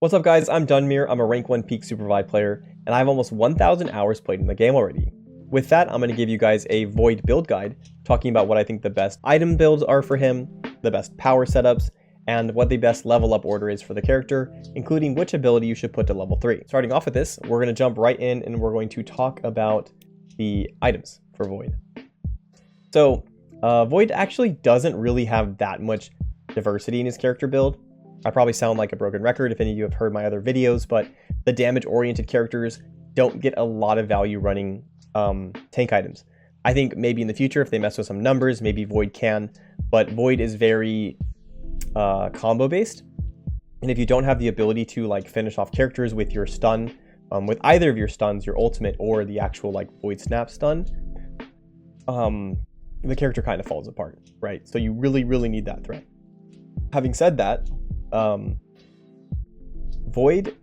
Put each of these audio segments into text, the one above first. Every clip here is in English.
What's up guys, I'm Dunmere, I'm a rank 1 peak Supervive player, and I have almost 1,000 hours played in the game already. With that, I'm going to give you guys a Void build guide, talking about what I think the best item builds are for him, the best power setups, and what the best level up order is for the character, including which ability you should put to level 3. Starting off with this, we're going to jump right in and we're going to talk about the items for Void. So, Void actually doesn't really have that much diversity in his character build. I probably sound like a broken record if any of you have heard my other videos, but the damage-oriented characters don't get a lot of value running tank items. I think maybe in the future, if they mess with some numbers, maybe Void can, but Void is very combo-based. And if you don't have the ability to like finish off characters with your stun, with either of your stuns, your ultimate or the actual like Void Snap stun, the character kind of falls apart, right? So you really, really need that threat. Having said that, Void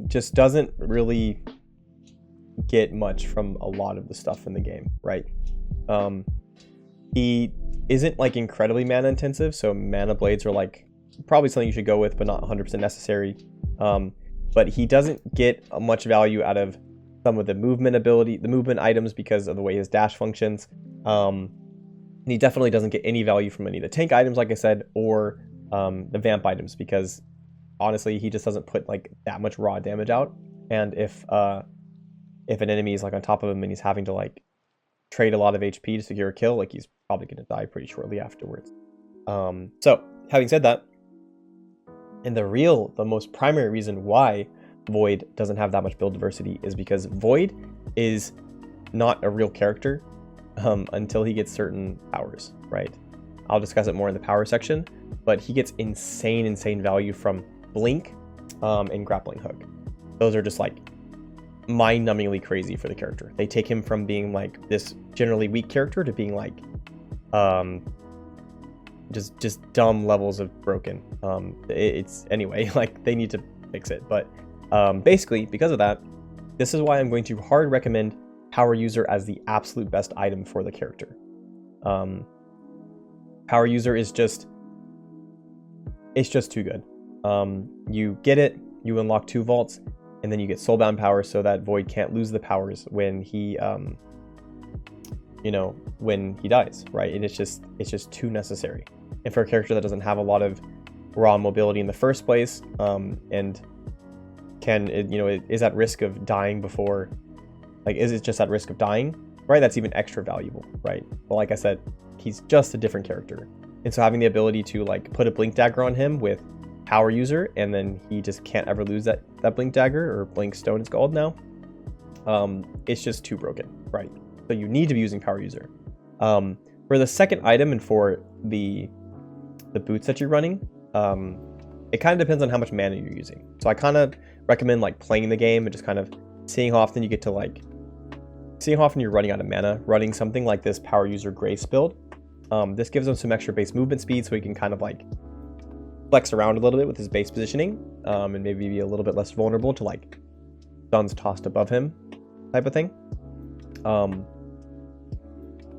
just doesn't really get much from a lot of the stuff in the game, right? He isn't like incredibly mana intensive, so mana blades are like probably something you should go with, but not 100% necessary. But he doesn't get much value out of some of the movement items because of the way his dash functions. And he definitely doesn't get any value from any of the tank items, like I said, or the vamp items, because honestly he just doesn't put like that much raw damage out. And if an enemy is like on top of him and he's having to like trade a lot of HP to secure a kill, like he's probably going to die pretty shortly afterwards. So having said that, and the most primary reason why Void doesn't have that much build diversity is because Void is not a real character until he gets certain powers, right? I'll discuss it more in the power section, but he gets insane value from Blink and Grappling Hook. Those are just like mind-numbingly crazy for the character. They take him from being like this generally weak character to being like just dumb levels of broken. It's anyway, like they need to fix it, but basically because of that, this is why I'm going to hard recommend Power User as the absolute best item for the character. Power User is just too good. You get it, you unlock 2 vaults, and then you get soulbound power so that Void can't lose the powers when he when he dies, right? And it's just too necessary. And for a character that doesn't have a lot of raw mobility in the first place, and is at risk of dying before, like, is it just at risk of dying, right? That's even extra valuable, right? But like I said, he's just a different character. And so having the ability to like put a blink dagger on him with Power User, and then he just can't ever lose that blink dagger, or blink stone it's called now, it's just too broken, right? So you need to be using Power User. For the second item and for the boots that you're running, it kind of depends on how much mana you're using. So I kind of recommend like playing the game and just kind of seeing how often you get to like seeing how often you're running out of mana, running something like this Power User Grace build. This gives him some extra base movement speed, so he can kind of like flex around a little bit with his base positioning, and maybe be a little bit less vulnerable to like stuns tossed above him type of thing.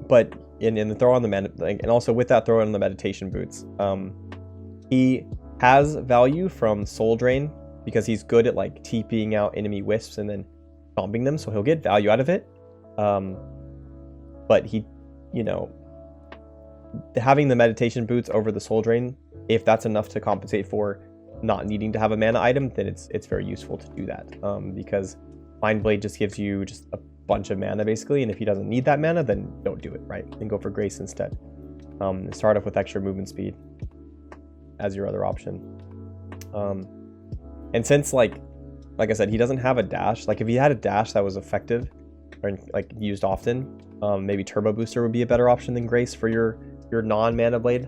But in the throw on the mana, and also with that throw on the meditation boots, he has value from soul drain because he's good at like TPing out enemy wisps and then stomping them, so he'll get value out of it. But he, having the meditation boots over the soul drain, if that's enough to compensate for not needing to have a mana item, then it's very useful to do that, because Mind Blade just gives you just a bunch of mana basically, and if he doesn't need that mana, then don't do it, right? And go for Grace instead. And start off with extra movement speed as your other option. And since like I said, he doesn't have a dash. Like if he had a dash that was effective or like used often, maybe Turbo Booster would be a better option than Grace for your non-mana blade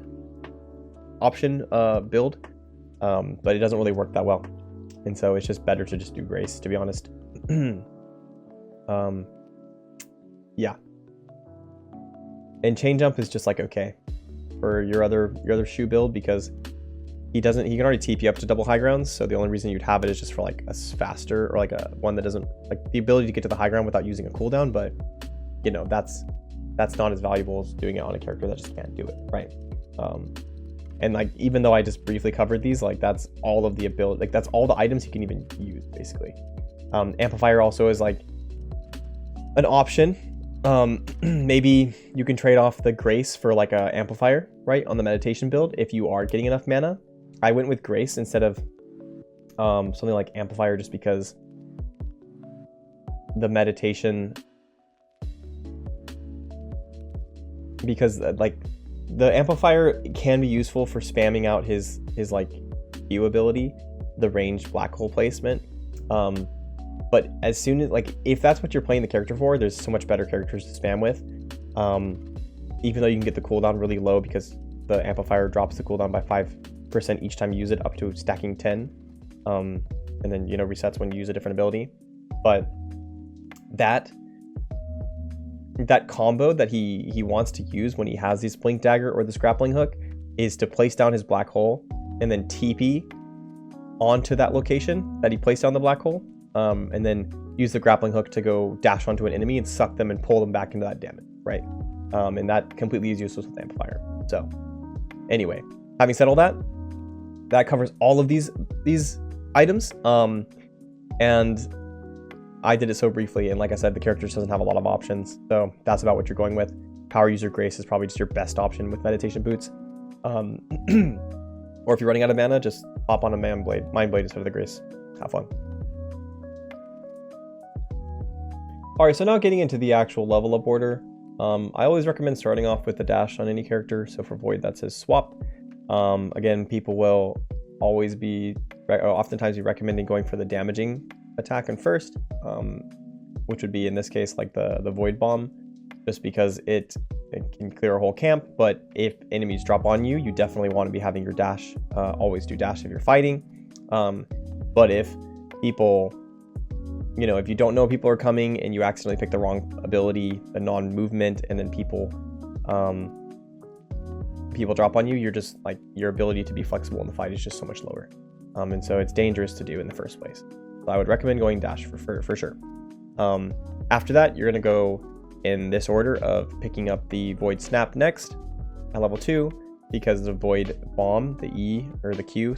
option build, but it doesn't really work that well, and so it's just better to just do Grace, to be honest. Yeah, and chain jump is just like okay for your other shoe build, because he can already TP up to double high grounds, so the only reason you'd have it is just for like a faster, or like a one that doesn't like the ability to get to the high ground without using a cooldown, but that's not as valuable as doing it on a character that just can't do it, right? And like, even though I just briefly covered these, like that's all of the ability, like that's all the items you can even use basically. Amplifier also is like an option. Maybe you can trade off the Grace for like a amplifier, right, on the meditation build if you are getting enough mana. I went with Grace instead of something like amplifier just because the meditation, like the amplifier can be useful for spamming out his like Q ability, the ranged black hole placement. But as soon as, like, if that's what you're playing the character for, there's so much better characters to spam with. Even though you can get the cooldown really low because the amplifier drops the cooldown by 5% each time you use it, up to stacking 10. And then, you know, resets when you use a different ability. But that combo that he wants to use when he has this blink dagger or this grappling hook is to place down his black hole and then TP onto that location that he placed down the black hole. And then use the grappling hook to go dash onto an enemy and suck them and pull them back into that damage, right? And that completely is useless with Amplifier. So anyway, having said all that, that covers all of these items. And I did it so briefly, and like I said, the character just doesn't have a lot of options, so that's about what you're going with. Power User Grace is probably just your best option with Meditation Boots. Or if you're running out of mana, just hop on a Mind Blade instead of the Grace. Have fun. Alright, so now getting into the actual level up order. I always recommend starting off with the dash on any character, so for Void that's his swap. Again, people will always be, oftentimes be recommending going for the damaging attack in first, which would be in this case like the Void Bomb, just because it can clear a whole camp. But if enemies drop on you, you definitely want to be having your dash. Always do dash if you're fighting. But if people, you know, if you don't know people are coming and you accidentally pick the wrong ability, the non-movement, and then people drop on you, you're just like, your ability to be flexible in the fight is just so much lower. And so it's dangerous to do in the first place. So I would recommend going dash for sure. After that, you're going to go in this order of picking up the Void Snap next at level 2, because the Void Bomb, the Q,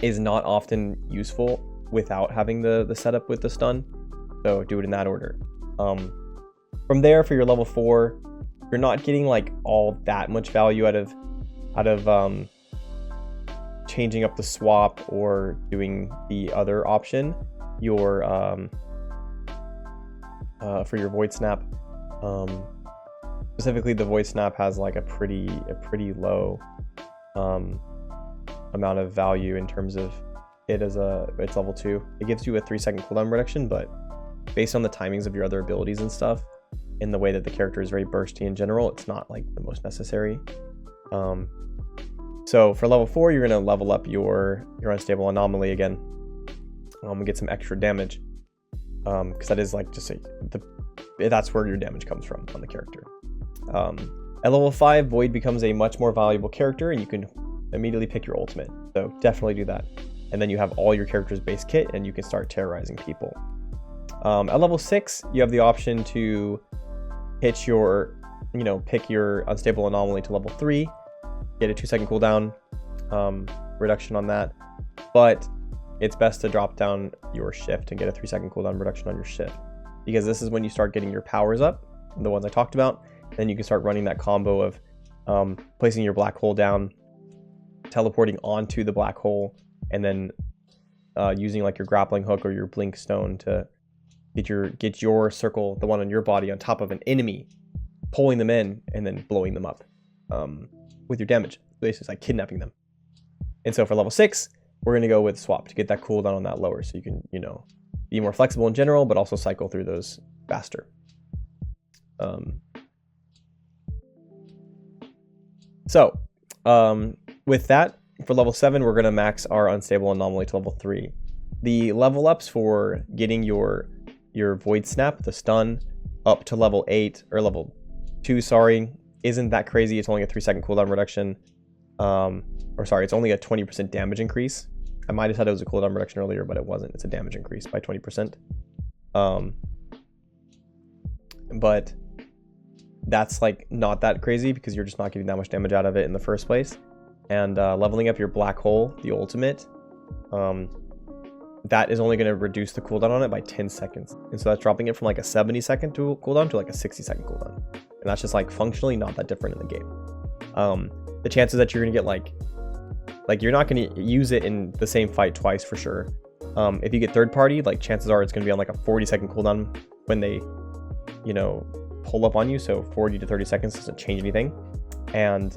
is not often useful without having the setup with the stun. So do it in that order. From there, for your level 4, you're not getting like all that much value out of changing up the swap or doing the other option. Your for your Void Snap, specifically the Void Snap has like a pretty low amount of value in terms of it as it's level 2. It gives you a 3-second cooldown reduction, but based on the timings of your other abilities and stuff, in the way that the character is very bursty in general, it's not like the most necessary. So for level 4, you're going to level up your Unstable Anomaly again, and get some extra damage, because that is like just that's where your damage comes from on the character. At level 5, Void becomes a much more valuable character, and you can immediately pick your ultimate. So definitely do that. And then you have all your character's base kit, and you can start terrorizing people. At level 6, you have the option to pick your Unstable Anomaly to level 3, get a 2-second cooldown reduction on that. But it's best to drop down your shift and get a 3-second cooldown reduction on your shift, because this is when you start getting your powers up, the ones I talked about. Then you can start running that combo of placing your black hole down, teleporting onto the black hole, and then using like your grappling hook or your blink stone to get your circle, the one on your body, on top of an enemy, pulling them in and then blowing them up with your damage, basically like kidnapping them. And so for level 6, we're going to go with swap to get that cooldown on that lower, so you can, you know, be more flexible in general, but also cycle through those faster. With that, for level 7, we're going to max our Unstable Anomaly to level 3. The level ups for getting your Void Snap, the stun, up to level 8, or level 2, isn't that crazy. It's only a 3-second cooldown reduction. It's only a 20% damage increase. I might have said it was a cooldown reduction earlier, but it wasn't. It's a damage increase by 20%. But that's like not that crazy because you're just not getting that much damage out of it in the first place. And leveling up your black hole, the ultimate, that is only going to reduce the cooldown on it by 10 seconds. And so that's dropping it from like a 70-second cooldown to like a 60-second cooldown. And that's just like functionally not that different in the game. The chances that you're going to get like you're not going to use it in the same fight twice for sure. If you get third party, like chances are it's going to be on like a 40-second cooldown when they, you know, pull up on you. So 40 to 30 seconds doesn't change anything. And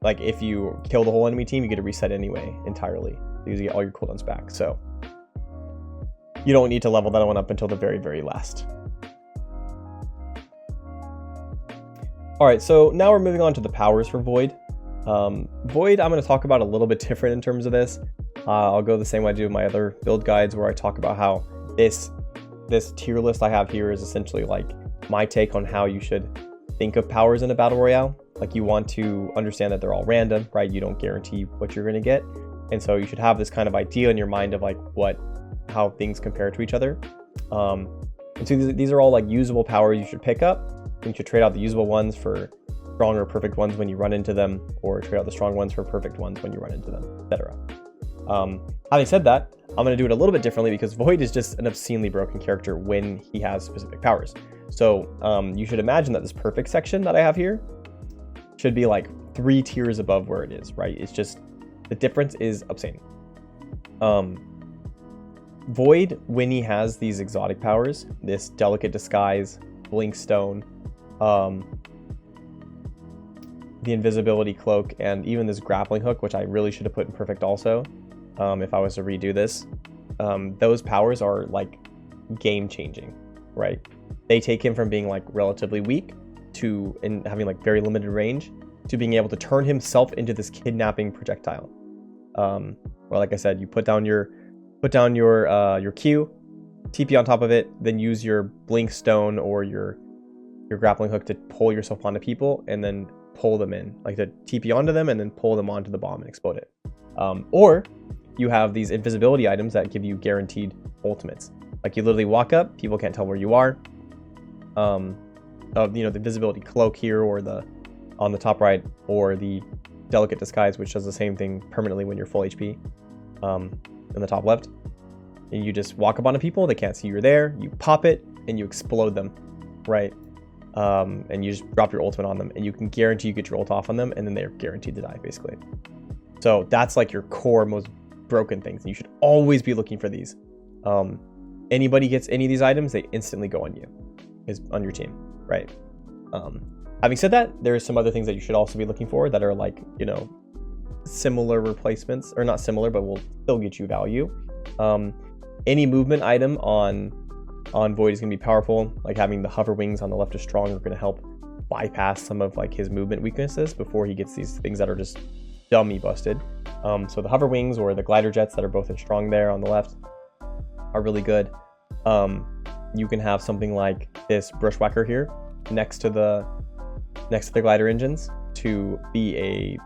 like if you kill the whole enemy team, you get a reset anyway entirely because you get all your cooldowns back. So you don't need to level that one up until the very, very last. All right, so now we're moving on to the powers for Void. Void, I'm going to talk about a little bit different in terms of this. I'll go the same way I do with my other build guides where I talk about how this tier list I have here is essentially like my take on how you should think of powers in a battle royale. Like you want to understand that they're all random, right? You don't guarantee what you're going to get. And so you should have this kind of idea in your mind of like how things compare to each other. And so these are all like usable powers you should pick up. You should trade out the usable ones for strong or perfect ones when you run into them, or trade out the strong ones for perfect ones when you run into them, etc. Having said that, I'm going to do it a little bit differently because Void is just an obscenely broken character when he has specific powers. So you should imagine that this perfect section that I have here should be like 3 tiers above where it is, right? It's just, the difference is obscene. Void, when he has these exotic powers, this delicate disguise, blink stone, the invisibility cloak, and even this grappling hook, which I really should have put in perfect also, if I was to redo this, those powers are like game changing, right? They take him from being like relatively weak to having like very limited range to being able to turn himself into this kidnapping projectile. Well, like I said, you put down your Q, TP on top of it, then use your blink stone or your grappling hook to pull yourself onto people and then pull them in, like to TP onto them and then pull them onto the bomb and explode it. Or you have these invisibility items that give you guaranteed ultimates. Like you literally walk up, people can't tell where you are. You know, the invisibility cloak here, or on the top right, or the delicate disguise, which does the same thing permanently when you're full HP, in the top left. And you just walk up onto people, they can't see you're there, you pop it and you explode them, right? And you just drop your ultimate on them, and you can guarantee you get your ult off on them, and then they're guaranteed to die, basically. So that's like your core, most broken things, and you should always be looking for these. Anybody gets any of these items, they instantly go on you, is on your team, right? Having said that, there are some other things that you should also be looking for that are like, you know, similar replacements, or not similar, but will still get you value. Any movement item on Void is going to be powerful. Like having the hover wings on the left of strong are going to help bypass some of like his movement weaknesses before he gets these things that are just dummy busted. So the hover wings or the glider jets that are both in strong there on the left are really good. You can have something like this brushwhacker here next to the glider engines to be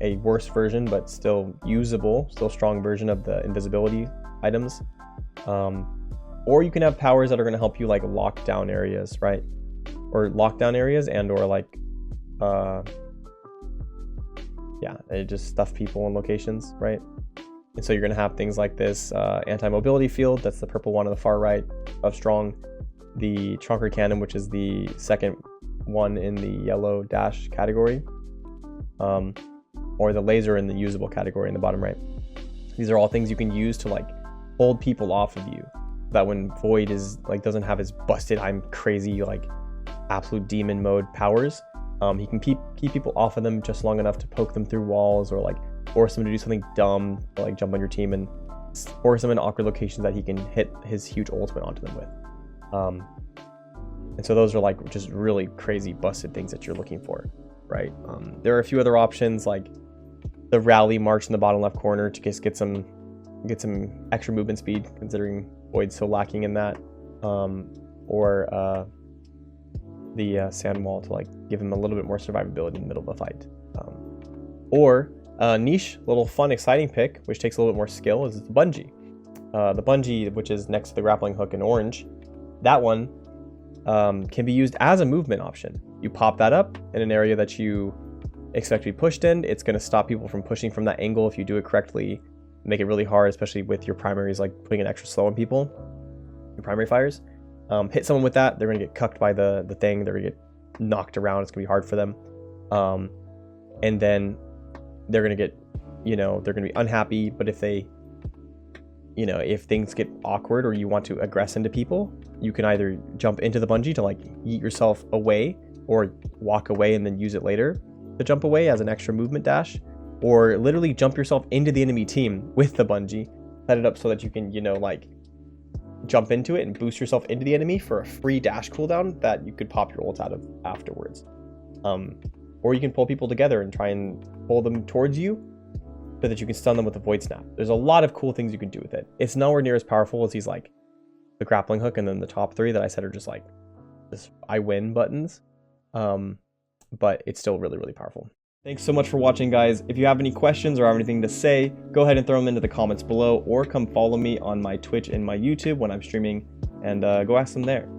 a worse version, but still usable, still strong version of the invisibility items. Or you can have powers that are going to help you like lock down areas, right? Or lock down areas and or like just stuff people in locations, right? And so you're going to have things like this anti-mobility field, that's the purple one on the far right of strong, the trunker cannon, which is the second one in the yellow dash category, or the laser in the usable category in the bottom right. These are all things you can use to like hold people off of you, that when Void is like doesn't have his busted, I'm crazy, like absolute demon mode powers, he can keep people off of them just long enough to poke them through walls, or like force them to do something dumb, to like jump on your team and force them in awkward locations that he can hit his huge ultimate onto them with. And so those are like just really crazy busted things that you're looking for, right? There are a few other options like the rally march in the bottom left corner to just get some extra movement speed, considering Void's so lacking in that, or the sand wall to like give him a little bit more survivability in the middle of the fight, or a niche little fun exciting pick which takes a little bit more skill is the bungee. the bungee, which is next to the grappling hook in orange, that one can be used as a movement option. You pop that up in an area that you expect to be pushed in. It's going to stop people from pushing from that angle if you do it correctly. Make it really hard, especially with your primaries, like putting it extra slow on people, your primary fires. Hit someone with that, they're going to get cucked by the thing. They're going to get knocked around. It's going to be hard for them. And then they're going to get, they're going to be unhappy. But if they, if things get awkward or you want to aggress into people, you can either jump into the bungee to like yeet yourself away, or walk away and then use it later to jump away as an extra movement dash, or literally jump yourself into the enemy team with the bungee, set it up so that you can, like jump into it and boost yourself into the enemy for a free dash cooldown that you could pop your ult out of afterwards. Or you can pull people together and try and pull them towards you so that you can stun them with a void snap. There's a lot of cool things you can do with it. It's nowhere near as powerful as these like the grappling hook and then the top three that I said are just like this I win buttons. But it's still really, really powerful. Thanks so much for watching, guys. If you have any questions or have anything to say, go ahead and throw them into the comments below, or come follow me on my Twitch and my YouTube when I'm streaming, and go ask them there.